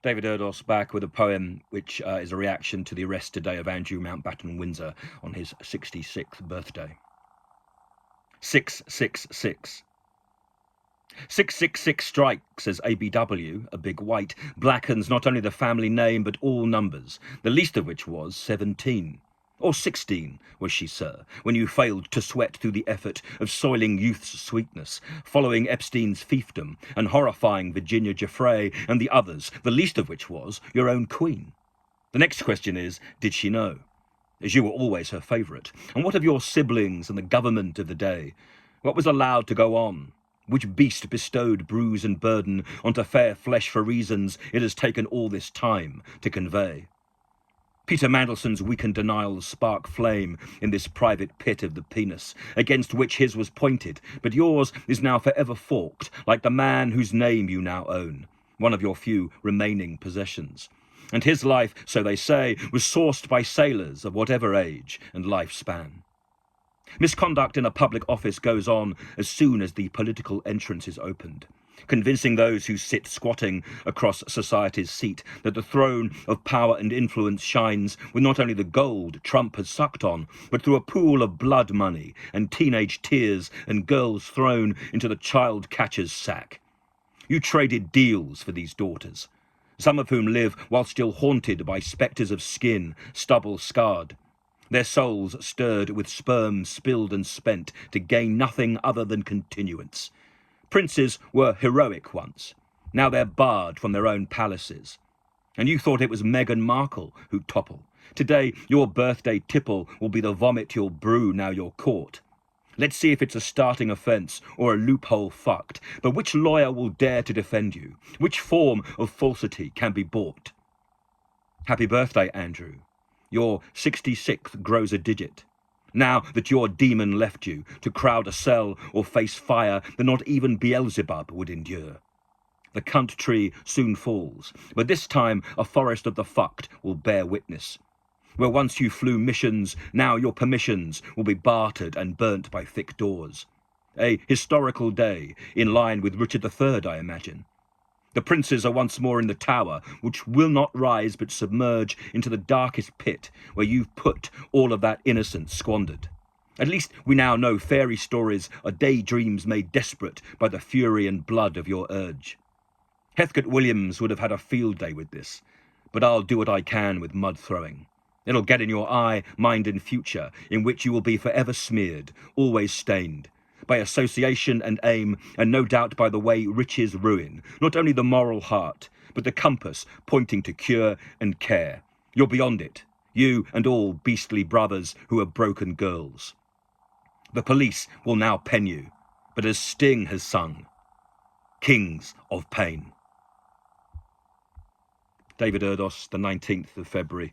David Erdos back with a poem which is a reaction to the arrest today of Andrew Mountbatten Windsor on his 66th birthday. 666. 666 strikes, says ABW, a big white, blackens not only the family name but all numbers, the least of which was 17. Or 16, was she, sir, when you failed to sweat through the effort of soiling youth's sweetness, following Epstein's fiefdom, and horrifying Virginia Giuffre and the others, the least of which was your own queen. The next question is, did she know? As you were always her favourite. And what of your siblings and the government of the day? What was allowed to go on? Which beast bestowed bruise and burden onto fair flesh for reasons it has taken all this time to convey? Peter Mandelson's weakened denials spark flame in this private pit of the penis, against which his was pointed, but yours is now forever forked, like the man whose name you now own, one of your few remaining possessions. And his life, so they say, was sourced by sailors of whatever age and lifespan. Misconduct in a public office goes on as soon as the political entrance is opened, convincing those who sit squatting across society's seat that the throne of power and influence shines with not only the gold Trump has sucked on, but through a pool of blood money and teenage tears and girls thrown into the child catcher's sack. You traded deals for these daughters, some of whom live while still haunted by spectres of skin, stubble scarred, their souls stirred with sperm spilled and spent to gain nothing other than continuance. Princes were heroic once. Now they're barred from their own palaces. And you thought it was Meghan Markle who'd topple. Today, your birthday tipple will be the vomit you'll brew now you're caught. Let's see if it's a starting offence or a loophole fucked. But which lawyer will dare to defend you? Which form of falsity can be bought? Happy birthday, Andrew. Your 66th grows a digit. Now that your demon left you to crowd a cell or face fire that not even Beelzebub would endure. The cunt tree soon falls, but this time a forest of the fucked will bear witness. Where once you flew missions, now your permissions will be bartered and burnt by thick doors. A historical day, in line with Richard III, I imagine. The princes are once more in the tower, which will not rise but submerge into the darkest pit where you've put all of that innocence squandered. At least we now know fairy stories are daydreams made desperate by the fury and blood of your urge. Heathcote Williams would have had a field day with this, but I'll do what I can with mud throwing. It'll get in your eye, mind and future, in which you will be forever smeared, always stained, by association and aim, and no doubt by the way riches ruin, not only the moral heart, but the compass pointing to cure and care. You're beyond it, you and all beastly brothers who are broken girls. The police will now pen you, but as Sting has sung, Kings of Pain. David Erdos, the 19th of February,